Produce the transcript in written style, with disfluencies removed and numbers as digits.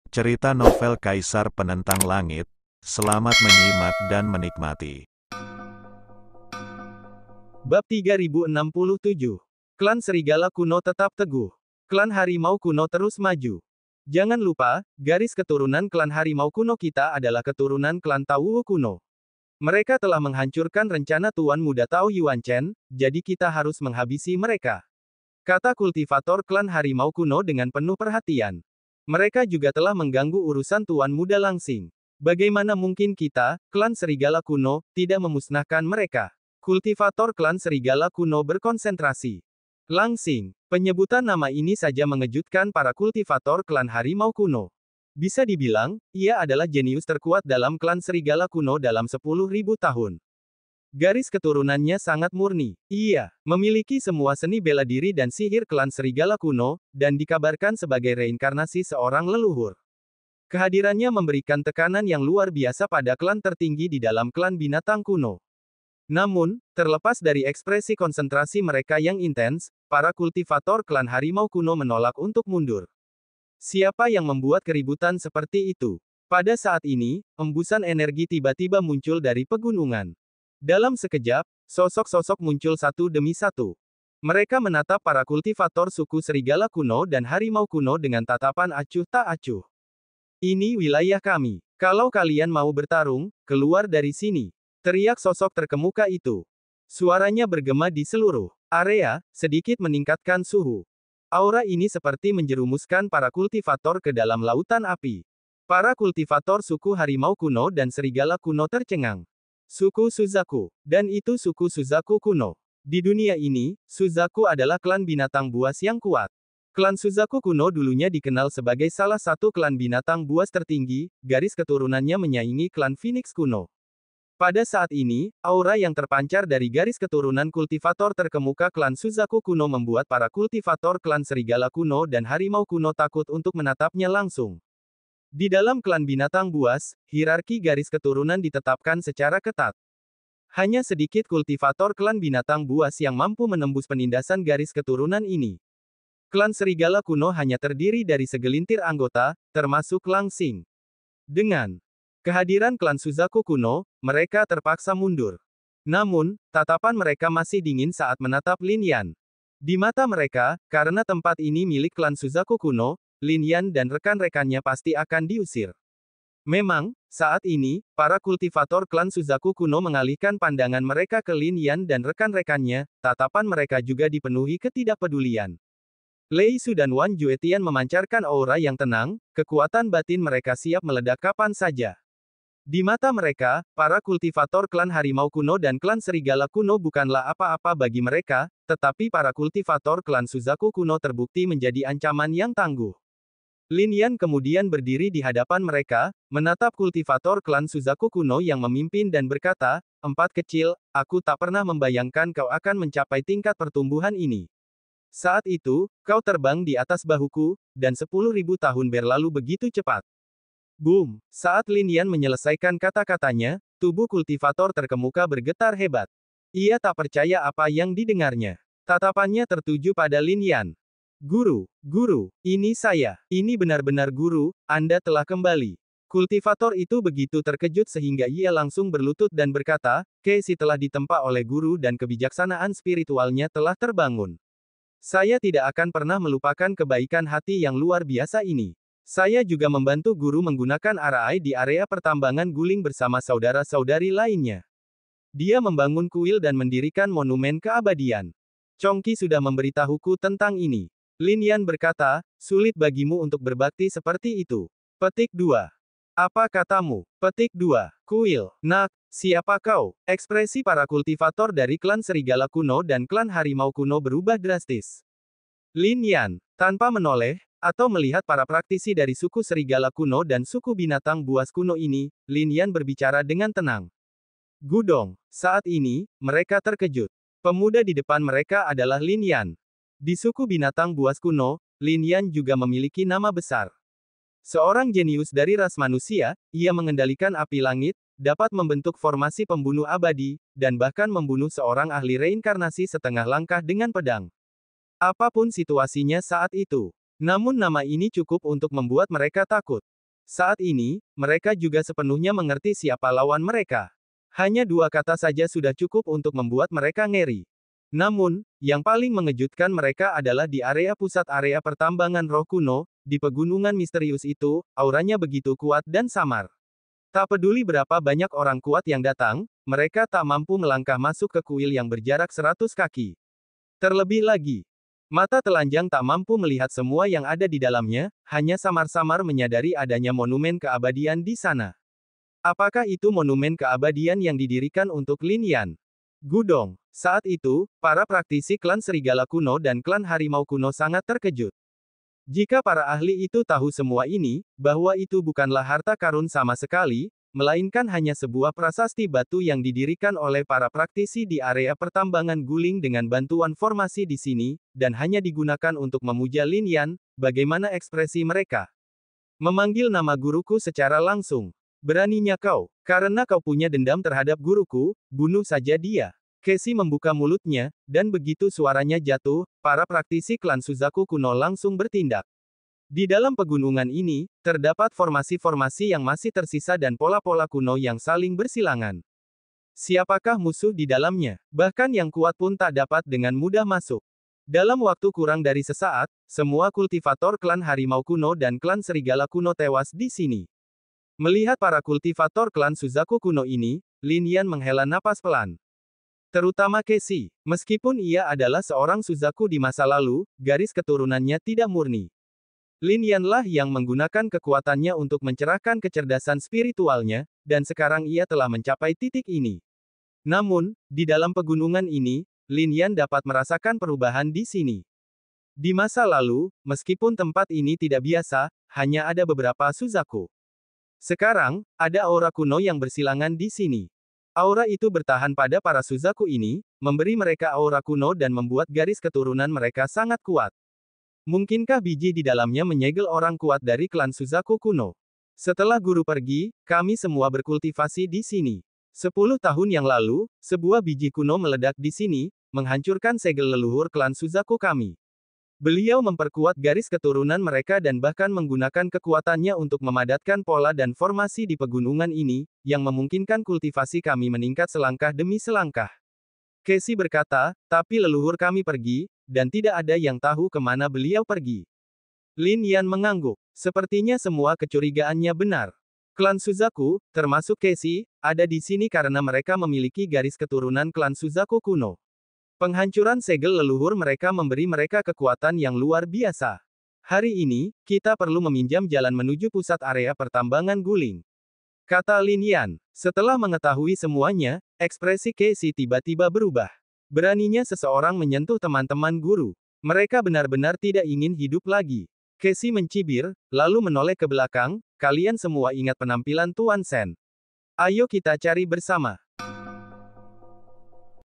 Cerita novel Kaisar Penentang Langit. Selamat menyimak dan menikmati. Bab 3067. Klan Serigala Kuno tetap teguh. Klan Harimau Kuno terus maju. Jangan lupa, garis keturunan klan Harimau Kuno kita adalah keturunan klan Tauwu Kuno. Mereka telah menghancurkan rencana Tuan Muda Tao Yuan Chen, jadi kita harus menghabisi mereka. Kata kultivator klan Harimau Kuno dengan penuh perhatian. Mereka juga telah mengganggu urusan Tuan Muda Langsing. Bagaimana mungkin kita, klan Serigala Kuno, tidak memusnahkan mereka? Kultivator klan Serigala Kuno berkonsentrasi. Langsing, penyebutan nama ini saja mengejutkan para kultivator klan Harimau Kuno. Bisa dibilang, ia adalah jenius terkuat dalam klan Serigala Kuno dalam 10.000 tahun. Garis keturunannya sangat murni. Ia memiliki semua seni bela diri dan sihir klan Serigala Kuno, dan dikabarkan sebagai reinkarnasi seorang leluhur. Kehadirannya memberikan tekanan yang luar biasa pada klan tertinggi di dalam klan binatang kuno. Namun, terlepas dari ekspresi konsentrasi mereka yang intens, para kultivator klan Harimau Kuno menolak untuk mundur. Siapa yang membuat keributan seperti itu? Pada saat ini, embusan energi tiba-tiba muncul dari pegunungan. Dalam sekejap, sosok-sosok muncul satu demi satu. Mereka menatap para kultivator suku Serigala Kuno dan Harimau Kuno dengan tatapan acuh tak acuh. Ini wilayah kami. Kalau kalian mau bertarung, keluar dari sini. Teriak sosok terkemuka itu. Suaranya bergema di seluruh area, sedikit meningkatkan suhu. Aura ini seperti menjerumuskan para kultivator ke dalam lautan api. Para kultivator suku Harimau Kuno dan Serigala Kuno tercengang. Suku Suzaku. Dan itu suku Suzaku kuno. Di dunia ini, Suzaku adalah klan binatang buas yang kuat. Klan Suzaku kuno dulunya dikenal sebagai salah satu klan binatang buas tertinggi, garis keturunannya menyaingi klan Phoenix kuno. Pada saat ini, aura yang terpancar dari garis keturunan kultivator terkemuka klan Suzaku kuno membuat para kultivator klan Serigala Kuno dan Harimau Kuno takut untuk menatapnya langsung. Di dalam klan binatang buas, hierarki garis keturunan ditetapkan secara ketat. Hanya sedikit kultivator klan binatang buas yang mampu menembus penindasan garis keturunan ini. Klan Serigala Kuno hanya terdiri dari segelintir anggota, termasuk Langsing. Dengan kehadiran klan Suzaku Kuno, mereka terpaksa mundur. Namun, tatapan mereka masih dingin saat menatap Lin Yan. Di mata mereka, karena tempat ini milik klan Suzaku Kuno, Lin Yan dan rekan-rekannya pasti akan diusir. Memang, saat ini, para kultivator klan Suzaku Kuno mengalihkan pandangan mereka ke Lin Yan dan rekan-rekannya, tatapan mereka juga dipenuhi ketidakpedulian. Lei Su dan Wan Juetian memancarkan aura yang tenang, kekuatan batin mereka siap meledak kapan saja. Di mata mereka, para kultivator klan Harimau Kuno dan klan Serigala Kuno bukanlah apa-apa bagi mereka, tetapi para kultivator klan Suzaku Kuno terbukti menjadi ancaman yang tangguh. Lin Yan kemudian berdiri di hadapan mereka, menatap kultivator klan Suzaku Kuno yang memimpin dan berkata, "Empat kecil, aku tak pernah membayangkan kau akan mencapai tingkat pertumbuhan ini. Saat itu, kau terbang di atas bahuku, dan 10.000 tahun berlalu begitu cepat." Boom! Saat Lin Yan menyelesaikan kata-katanya, tubuh kultivator terkemuka bergetar hebat. Ia tak percaya apa yang didengarnya. Tatapannya tertuju pada Lin Yan. "Guru, guru, ini saya. Ini benar-benar guru, Anda telah kembali." Kultivator itu begitu terkejut sehingga ia langsung berlutut dan berkata, "Casey telah ditempa oleh guru dan kebijaksanaan spiritualnya telah terbangun. Saya tidak akan pernah melupakan kebaikan hati yang luar biasa ini. Saya juga membantu guru menggunakan arai di area pertambangan guling bersama saudara-saudari lainnya. Dia membangun kuil dan mendirikan monumen keabadian. Chongqi sudah memberitahuku tentang ini." Lin Yan berkata, "Sulit bagimu untuk berbakti seperti itu." Petik 2. Apa katamu? Petik 2. Kuil. Nak, siapa kau? Ekspresi para kultivator dari klan Serigala Kuno dan klan Harimau Kuno berubah drastis. Lin Yan, tanpa menoleh, atau melihat para praktisi dari suku Serigala Kuno dan suku binatang buas kuno ini, Lin Yan berbicara dengan tenang. "Gudong." Saat ini, mereka terkejut. Pemuda di depan mereka adalah Lin Yan. Di suku binatang buas kuno, Lin Yan juga memiliki nama besar. Seorang jenius dari ras manusia, ia mengendalikan api langit, dapat membentuk formasi pembunuh abadi, dan bahkan membunuh seorang ahli reinkarnasi setengah langkah dengan pedang. Apapun situasinya saat itu. Namun nama ini cukup untuk membuat mereka takut. Saat ini, mereka juga sepenuhnya mengerti siapa lawan mereka. Hanya dua kata saja sudah cukup untuk membuat mereka ngeri. Namun, yang paling mengejutkan mereka adalah di area pusat area pertambangan roh kuno, di pegunungan misterius itu, auranya begitu kuat dan samar. Tak peduli berapa banyak orang kuat yang datang, mereka tak mampu melangkah masuk ke kuil yang berjarak 100 kaki. Terlebih lagi, mata telanjang tak mampu melihat semua yang ada di dalamnya, hanya samar-samar menyadari adanya monumen keabadian di sana. Apakah itu monumen keabadian yang didirikan untuk Lin Yan? Gudong. Saat itu, para praktisi klan serigala kuno dan klan harimau kuno sangat terkejut. Jika para ahli itu tahu semua ini, bahwa itu bukanlah harta karun sama sekali, melainkan hanya sebuah prasasti batu yang didirikan oleh para praktisi di area pertambangan guling dengan bantuan formasi di sini, dan hanya digunakan untuk memuja Lin Yan, bagaimana ekspresi mereka? Memanggil nama guruku secara langsung. Beraninya kau, karena kau punya dendam terhadap guruku, bunuh saja dia. Casey membuka mulutnya, dan begitu suaranya jatuh, para praktisi klan Suzaku kuno langsung bertindak. Di dalam pegunungan ini, terdapat formasi-formasi yang masih tersisa dan pola-pola kuno yang saling bersilangan. Siapakah musuh di dalamnya? Bahkan yang kuat pun tak dapat dengan mudah masuk. Dalam waktu kurang dari sesaat, semua kultivator klan harimau kuno dan klan serigala kuno tewas di sini. Melihat para kultivator klan Suzaku kuno ini, Lin Yan menghela napas pelan. Terutama Casey, meskipun ia adalah seorang Suzaku di masa lalu, garis keturunannya tidak murni. Lin Yanlah yang menggunakan kekuatannya untuk mencerahkan kecerdasan spiritualnya, dan sekarang ia telah mencapai titik ini. Namun, di dalam pegunungan ini, Lin Yan dapat merasakan perubahan di sini. Di masa lalu, meskipun tempat ini tidak biasa, hanya ada beberapa Suzaku. Sekarang, ada aura kuno yang bersilangan di sini. Aura itu bertahan pada para Suzaku ini, memberi mereka aura kuno dan membuat garis keturunan mereka sangat kuat. Mungkinkah biji di dalamnya menyegel orang kuat dari klan Suzaku kuno? Setelah guru pergi, kami semua berkultivasi di sini. 10 tahun yang lalu, sebuah biji kuno meledak di sini, menghancurkan segel leluhur klan Suzaku kami. Beliau memperkuat garis keturunan mereka dan bahkan menggunakan kekuatannya untuk memadatkan pola dan formasi di pegunungan ini, yang memungkinkan kultivasi kami meningkat selangkah demi selangkah. Casey berkata, tapi leluhur kami pergi, dan tidak ada yang tahu kemana beliau pergi. Lin Yan mengangguk. Sepertinya semua kecurigaannya benar. Klan Suzaku, termasuk Casey, ada di sini karena mereka memiliki garis keturunan klan Suzaku kuno. Penghancuran segel leluhur mereka memberi mereka kekuatan yang luar biasa. Hari ini, kita perlu meminjam jalan menuju pusat area pertambangan guling. Kata Lin Yan. Setelah mengetahui semuanya, ekspresi Casey tiba-tiba berubah. Beraninya seseorang menyentuh teman-teman guru. Mereka benar-benar tidak ingin hidup lagi. Casey mencibir, lalu menoleh ke belakang, kalian semua ingat penampilan Tuan Sen. Ayo kita cari bersama.